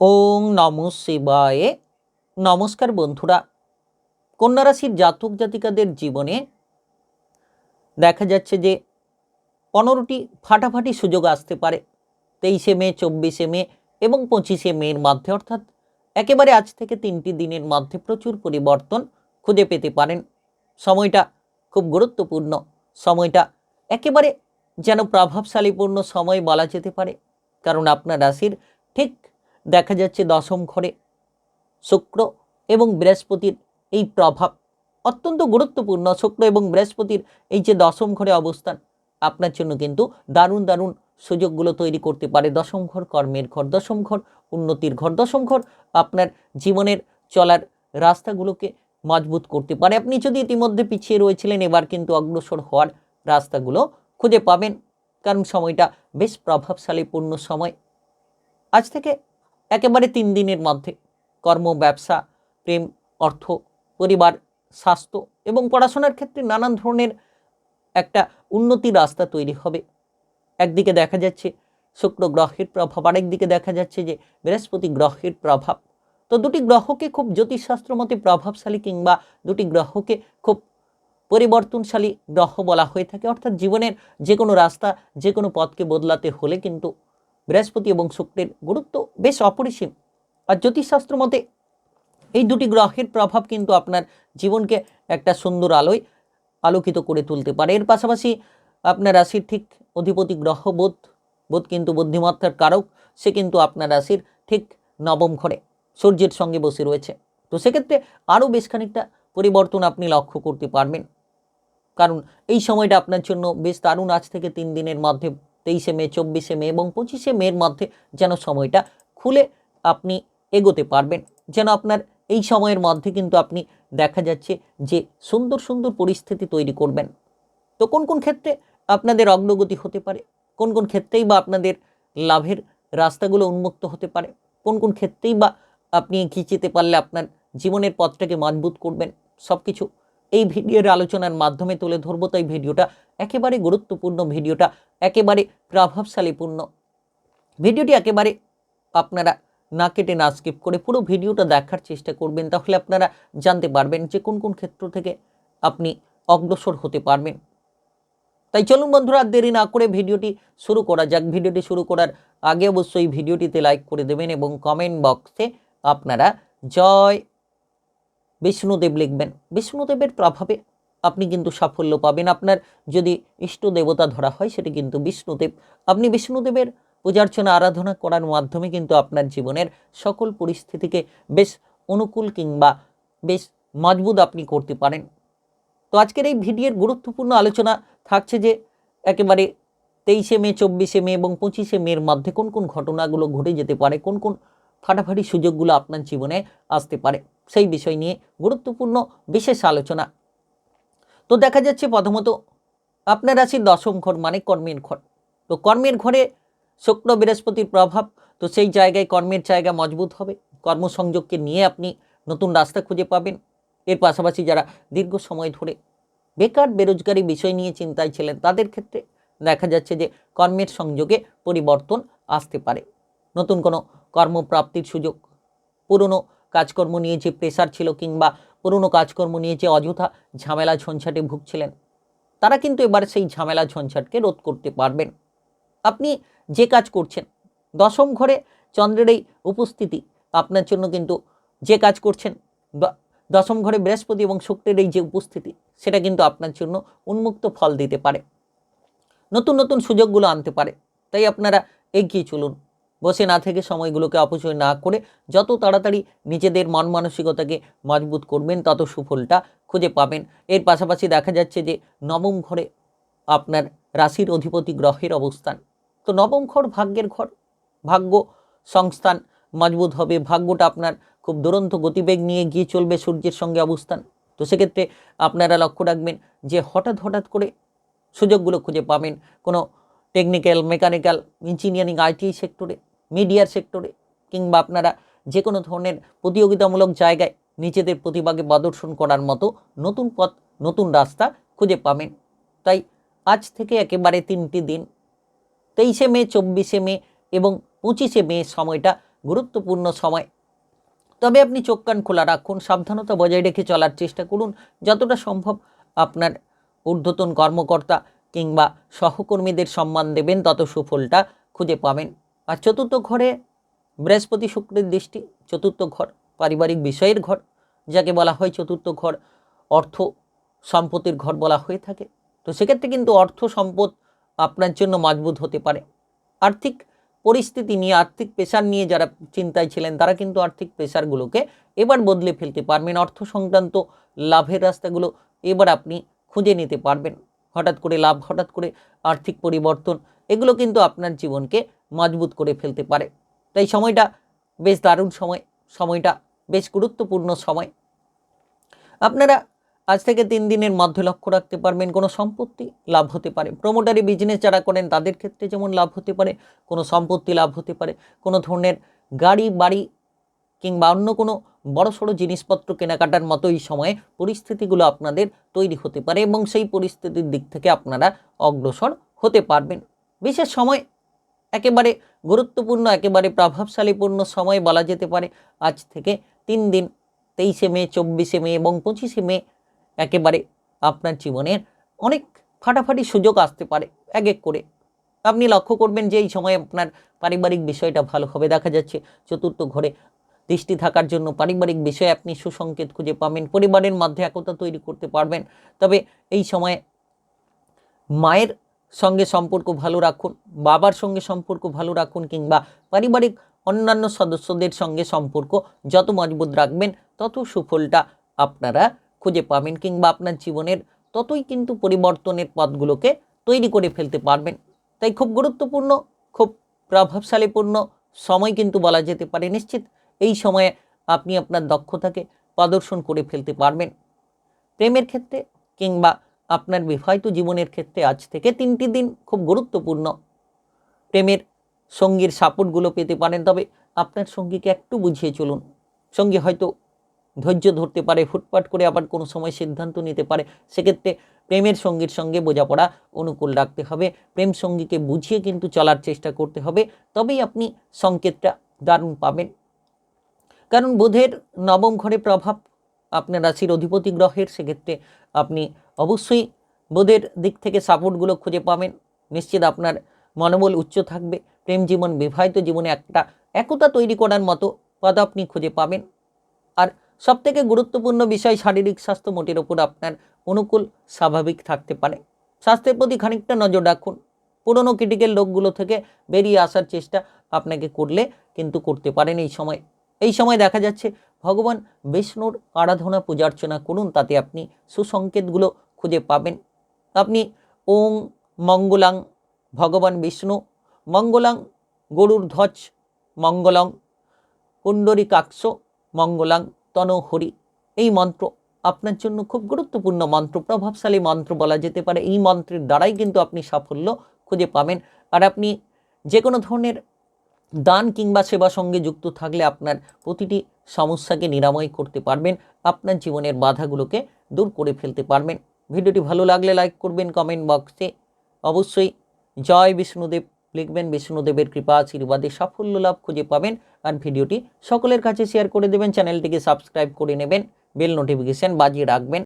ওং নমঃ শিবায়। নমস্কার বন্ধুরা, কন্যা রাশির জাতক জাতিকাদের জীবনে দেখা যাচ্ছে যে 15টি ফাটাফাটি সুযোগ আসতে পারে 23শে মে, 24শে মে এবং 25শে মের মধ্যে, অর্থাৎ একেবারে আজ থেকে 3টি দিনের মধ্যে প্রচুর পরিবর্তন খুঁজে পেতে পারেন। সময়টা খুব গুরুত্বপূর্ণ, সময়টা একেবারে যেন প্রভাবশালীপূর্ণ সময় বলা যেতে পারে। কারণ আপনার রাশির ঠিক দেখা যাচ্ছে দশম ঘরে শুক্র এবং বৃহস্পতির এই প্রভাব অত্যন্ত গুরুত্বপূর্ণ। শুক্র এবং বৃহস্পতির এই যে দশম ঘরে অবস্থান আপনার জন্য কিন্তু দারুণ দারুণ সুযোগগুলো তৈরি করতে পারে। দশম ঘর কর্মের ঘর, দশম ঘর উন্নতির ঘর, দশম ঘর আপনার জীবনের চলার রাস্তাগুলোকে মজবুত করতে পারে। আপনি যদি ইতিমধ্যে পিছিয়ে রয়েছিলেন, এবার কিন্তু অগ্রসর হওয়ার রাস্তাগুলো খুঁজে পাবেন, কারণ সময়টা বেশ প্রভাবশালীপূর্ণ সময়। আজ থেকে একেবারে 3 দিনের মধ্যে কর্ম, ব্যবসা, প্রেম, অর্থ, পরিবার, স্বাস্থ্য এবং পড়াশোনার ক্ষেত্রে নানান ধরনের একটা উন্নতির রাস্তা তৈরি হবে। একদিকে দেখা যাচ্ছে শুক্র গ্রহের প্রভাব, আরেকদিকে দেখা যাচ্ছে যে বৃহস্পতি গ্রহের প্রভাব। তো দুটি গ্রহকে খুব জ্যোতিষশাস্ত্র মতে প্রভাবশালী কিংবা দুটি গ্রহকে খুব পরিবর্তনশালী গ্রহ বলা হয়ে থাকে। অর্থাৎ জীবনের যে কোনো রাস্তা, যে কোনো পথকে বদলাতে হলে কিন্তু বৃহস্পতি এবং শুক্রের গুরুত্ব বেশ অপরিসীম। আর জ্যোতিষশাস্ত্র মতে এই দুটি গ্রহের প্রভাব কিন্তু আপনার জীবনকে একটা সুন্দর আলোয় আলোকিত করে তুলতে পারে। এর পাশাপাশি আপনার রাশির ঠিক অধিপতি গ্রহ বুধ, বুধ কিন্তু বুদ্ধিমত্তার কারক, সে কিন্তু আপনার রাশির ঠিক নবম ঘরে সূর্যের সঙ্গে বসে রয়েছে। তো সেক্ষেত্রে আরও বেশ খানিকটা পরিবর্তন আপনি লক্ষ্য করতে পারবেন, কারণ এই সময়টা আপনার জন্য বেশ দারুণ। আজ থেকে 3 দিনের মধ্যে 23শে মে, 24শে মে এবং 25শে মের মধ্যে যেন সময়টা খুলে আপনি এগোতে পারবেন, যেন আপনার এই সময়ের মধ্যে কিন্তু আপনি দেখা যাচ্ছে যে সুন্দর সুন্দর পরিস্থিতি তৈরি করবেন। তো কোন কোন ক্ষেত্রে আপনাদের অগ্রগতি হতে পারে, কোন কোন ক্ষেত্রেই বা আপনাদের লাভের রাস্তাগুলো উন্মুক্ত হতে পারে, কোন কোন ক্ষেত্রেই বা আপনি এগিয়ে যেতে পারলে আপনার জীবনের পথটাকে মজবুত করবেন, সব কিছু এই ভিডিওর আলোচনার মাধ্যমে তুলে ধরবো। তাই ভিডিওটা একেবারে গুরুত্বপূর্ণ, ভিডিওটা একেবারে প্রভাবশালীপূর্ণ। ভিডিওটি একেবারে আপনারা না কেটে না স্কিপ করে পুরো ভিডিওটা দেখার চেষ্টা করবেন, তাহলে আপনারা জানতে পারবেন যে কোন কোন ক্ষেত্র থেকে আপনি অগ্রসর হতে পারবেন। তাই চলুন বন্ধুরা, আর দেরি না করে ভিডিওটি শুরু করা যাক। ভিডিওটি শুরু করার আগে অবশ্যই ভিডিওটিতে লাইক করে দেবেন এবং কমেন্ট বক্সে আপনারা জয় বিষ্ণুদেব লিখবেন। বিষ্ণুদেবের প্রভাবে আপনি কিন্তু সাফল্য পাবেন। আপনার যদি ইষ্ট দেবতা ধরা হয় সেটি কিন্তু বিষ্ণুদেব। আপনি বিষ্ণুদেবের পূজার্চনা আরাধনা করার মাধ্যমে কিন্তু আপনার জীবনের সকল পরিস্থিতিকে বেশ অনুকূল কিংবা বেশ মজবুত আপনি করতে পারেন। তো আজকের এই ভিডিওর গুরুত্বপূর্ণ আলোচনা থাকছে যে একেবারে 23শে মে, 24শে মে এবং 25শে মের মধ্যে কোন কোন ঘটনাগুলো ঘটে যেতে পারে, কোন কোন ফাটাফাটি সুযোগগুলো আপনার জীবনে আসতে পারে, সেই বিষয় নিয়ে গুরুত্বপূর্ণ বিশেষ আলোচনা। তো দেখা যাচ্ছে প্রথমত আপনার রাশির দশম ঘর মানে কর্মের ঘর। তো কর্মের ঘরে শুক্র বৃহস্পতির প্রভাব, তো সেই জায়গায় কর্মের জায়গা মজবুত হবে। কর্মসংযোগকে নিয়ে আপনি নতুন রাস্তা খুঁজে পাবেন। এর পাশাপাশি যারা দীর্ঘ সময় ধরে বেকার বেরোজগারি বিষয় নিয়ে চিন্তায় ছিলেন, তাদের ক্ষেত্রে দেখা যাচ্ছে যে কর্মের সংযোগে পরিবর্তন আসতে পারে। নতুন কোনো কর্মপ্রাপ্তির সুযোগ, পুরনো কাজকর্ম নিয়ে যে প্রেশার ছিল কিংবা পুরনো কাজকর্ম নিয়ে যে অযথা ঝামেলা ঝঞ্ঝাটে ভুগছিলেন, তারা কিন্তু এবার সেই ঝামেলা ঝঞ্ঝাটকে রোধ করতে পারবেন। আপনি যে কাজ করছেন, দশম ঘরে চন্দ্রের এই উপস্থিতি আপনার জন্য কিন্তু যে কাজ করছেন, দশম ঘরে বৃহস্পতি এবং শুক্রের এই যে উপস্থিতি, সেটা কিন্তু আপনার জন্য উন্মুক্ত ফল দিতে পারে, নতুন নতুন সুযোগগুলো আনতে পারে। তাই আপনারা এগিয়ে চলুন, বসে না থেকে সময়গুলোকে অপচয় না করে যত তাড়াতাড়ি নিজেদের মন মানসিকতাকে মজবুত করবেন তত সুফলটা খুঁজে পাবেন। এর পাশাপাশি দেখা যাচ্ছে যে নবম ঘরে আপনার রাশির অধিপতি গ্রহের অবস্থান। তো নবম ঘর ভাগ্যের ঘর, ভাগ্য সংস্থান মজবুত হবে, ভাগ্যটা আপনার খুব দুরন্ত গতিবেগ নিয়ে গিয়ে চলবে সূর্যের সঙ্গে অবস্থান। তো সেক্ষেত্রে আপনারা লক্ষ্য রাখবেন যে হঠাৎ হঠাৎ করে সুযোগগুলো খুঁজে পাবেন কোনো টেকনিক্যাল, মেকানিক্যাল, ইঞ্জিনিয়ারিং, আইটি সেক্টরে, মিডিয়ার সেক্টরে কিংবা আপনারা যে কোনো ধরনের প্রতিযোগিতামূলক জায়গায় নিজেদের প্রতিভাকে প্রদর্শন করার মতো নতুন পথ, নতুন রাস্তা খুঁজে পাবেন। তাই আজ থেকে একেবারে 3টি দিন 23শে মে, 24শে মে এবং 25শে মে সময়টা গুরুত্বপূর্ণ সময়। তবে আপনি চোখ কান খোলা রাখুন, সাবধানতা বজায় রেখে চলার চেষ্টা করুন। যতটা সম্ভব আপনার ঊর্ধ্বতন কর্মকর্তা কিংবা সহকর্মীদের সম্মান দেবেন, তত সুফলটা খুঁজে পাবেন। আর চতুর্থ ঘরে বৃহস্পতি শুক্রের দৃষ্টি। চতুর্থ ঘর পারিবারিক বিষয়ের ঘর, যাকে বলা হয় চতুর্থ ঘর অর্থ সম্পত্তির ঘর বলা হয়ে থাকে। তো সেক্ষেত্রে কিন্তু অর্থ সম্পদ আপনার জন্য মজবুত হতে পারে। আর্থিক পরিস্থিতি নিয়ে, আর্থিক প্রেশার নিয়ে যারা চিন্তায় ছিলেন, তারা কিন্তু আর্থিক প্রেশারগুলোকে এবার বদলে ফেলতে পারবেন। অর্থ সংক্রান্ত লাভের রাস্তাগুলো এবার আপনি খুঁজে নিতে পারবেন। হঠাৎ করে লাভ, হঠাৎ করে আর্থিক পরিবর্তন, এগুলো কিন্তু আপনার জীবনকে মজবুত করে ফেলতে পারে। তাই সময়টা বেশ দারুণ সময়, সময়টা বেশ গুরুত্বপূর্ণ সময়। আপনারা আজ থেকে 3 দিনের মধ্যে লক্ষ্য রাখতে পারবেন কোনো সম্পত্তি লাভ হতে পারে। প্রমোটারি বিজনেস যারা করেন তাদের ক্ষেত্রে যেমন লাভ হতে পারে, কোনো সম্পত্তি লাভ হতে পারে, কোনো ধরনের গাড়ি বাড়ি কিংবা অন্য কোনো বড়সড় জিনিসপত্র কেনাকাটার মতো এই সময়ে পরিস্থিতিগুলো আপনাদের তৈরি হতে পারে এবং সেই পরিস্থিতির দিক থেকে আপনারা অগ্রসর হতে পারবেন। বিশেষ সময়, একেবারে গুরুত্বপূর্ণ, একেবারে প্রভাবশালীপূর্ণ সময় বলা যেতে পারে আজ থেকে 3 দিন, 23শে মে, 24শে মে এবং 25শে মে। একেবারে আপনার জীবনের অনেক ফাটাফাটি সুযোগ আসতে পারে এক এক করে। আপনি লক্ষ্য করবেন যে এই সময় আপনার পারিবারিক বিষয়টা ভালো হবে। দেখা যাচ্ছে চতুর্থ ঘরে দৃষ্টি থাকার জন্য পারিবারিক বিষয়ে আপনি সুসংকেত খুঁজে পাবেন, পরিবারের মধ্যে একতা তৈরি করতে পারবেন। তবে এই সময়ে মায়ের সঙ্গে সম্পর্ক ভালো রাখুন, বাবার সঙ্গে সম্পর্ক ভালো রাখুন, কিংবা পারিবারিক অন্যান্য সদস্যদের সঙ্গে সম্পর্ক যত মজবুত রাখবেন, তত সুফলটা আপনারা খুঁজে পাবেন, কিংবা আপনার জীবনের ততই কিন্তু পরিবর্তনের পথগুলোকে তৈরি করে ফেলতে পারবেন। তাই খুব গুরুত্বপূর্ণ, খুব প্রভাবশালীপূর্ণ সময় কিন্তু বলা যেতে পারে। নিশ্চিত এই সময়ে আপনি আপনার দক্ষতাকে প্রদর্শন করে ফেলতে পারবেন। প্রেমের ক্ষেত্রে কিংবা আপনার বিবাহিত জীবনের ক্ষেত্রে আজ থেকে 3টি দিন খুব গুরুত্বপূর্ণ। প্রেমের সঙ্গীর সাপোর্টগুলো পেতে পারেন, তবে আপনার সঙ্গীকে একটু বুঝিয়ে চলুন। সঙ্গী হয়তো ধৈর্য ধরতে পারে, ফুটপাট করে আবার কোনো সময় সিদ্ধান্ত নিতে পারে। সেক্ষেত্রে প্রেমের সঙ্গীর সঙ্গে বোঝাপড়া অনুকূল রাখতে হবে, প্রেম সঙ্গীকে বুঝিয়ে কিন্তু চলার চেষ্টা করতে হবে, তবেই আপনি সংকেতটা দারুণ পাবেন। কারণ বুধের নবম ঘরে প্রভাব আপনার রাশির অধিপতি গ্রহের, সেক্ষেত্রে আপনি অবশ্যই বুধের দিক থেকে সাপোর্টগুলো খুঁজে পাবেন। নিশ্চিত আপনার মনোবল উচ্চ থাকবে। প্রেম জীবন, বিবাহিত জীবনে একটা একতা তৈরি করার মতো পথ আপনি খুঁজে পাবেন। আর সবথেকে গুরুত্বপূর্ণ বিষয়, শারীরিক স্বাস্থ্য মোটের ওপর আপনার অনুকূল, স্বাভাবিক থাকতে পারে। স্বাস্থ্যের প্রতি খানিকটা নজর রাখুন। পুরনো ক্রিটিক্যাল রোগগুলো থেকে বেরিয়ে আসার চেষ্টা আপনাকে করলে কিন্তু করতে পারেন এই সময় দেখা যাচ্ছে ভগবান বিষ্ণুর আরাধনা পূজার্চনা করুন, তাতে আপনি সুসংকেতগুলো খুঁজে পাবেন। আপনি ওং মঙ্গলাং ভগবান বিষ্ণু মঙ্গলাং গরুর ধ্বজ মঙ্গলং পুণ্ডরীকাক্ষ মঙ্গলাং তনহরি, এই মন্ত্র আপনার জন্য খুব গুরুত্বপূর্ণ মন্ত্র, প্রভাবশালী মন্ত্র বলা যেতে পারে। এই মন্ত্রের দ্বারাই কিন্তু আপনি সাফল্য খুঁজে পাবেন। আর আপনি যে কোনো ধরনের দান কিংবা সেবা সঙ্গে যুক্ত থাকলে আপনার প্রতিটি সমস্যাকে নিরাময় করতে পারবেন, আপনার জীবনের বাধাগুলোকে দূর করে ফেলতে পারবেন। ভিডিওটি ভালো লাগলে লাইক করবেন, কমেন্ট বক্সে অবশ্যই জয় বিষ্ণুদেব লিখবেন। বিষ্ণুদেবের কৃপা আশীর্বাদে সাফল্য লাভ খুঁজে পাবেন। আর ভিডিওটি সকলের কাছে শেয়ার করে দেবেন, চ্যানেলটিকে সাবস্ক্রাইব করে নেবেন, বেল নোটিফিকেশন বাজিয়ে রাখবেন।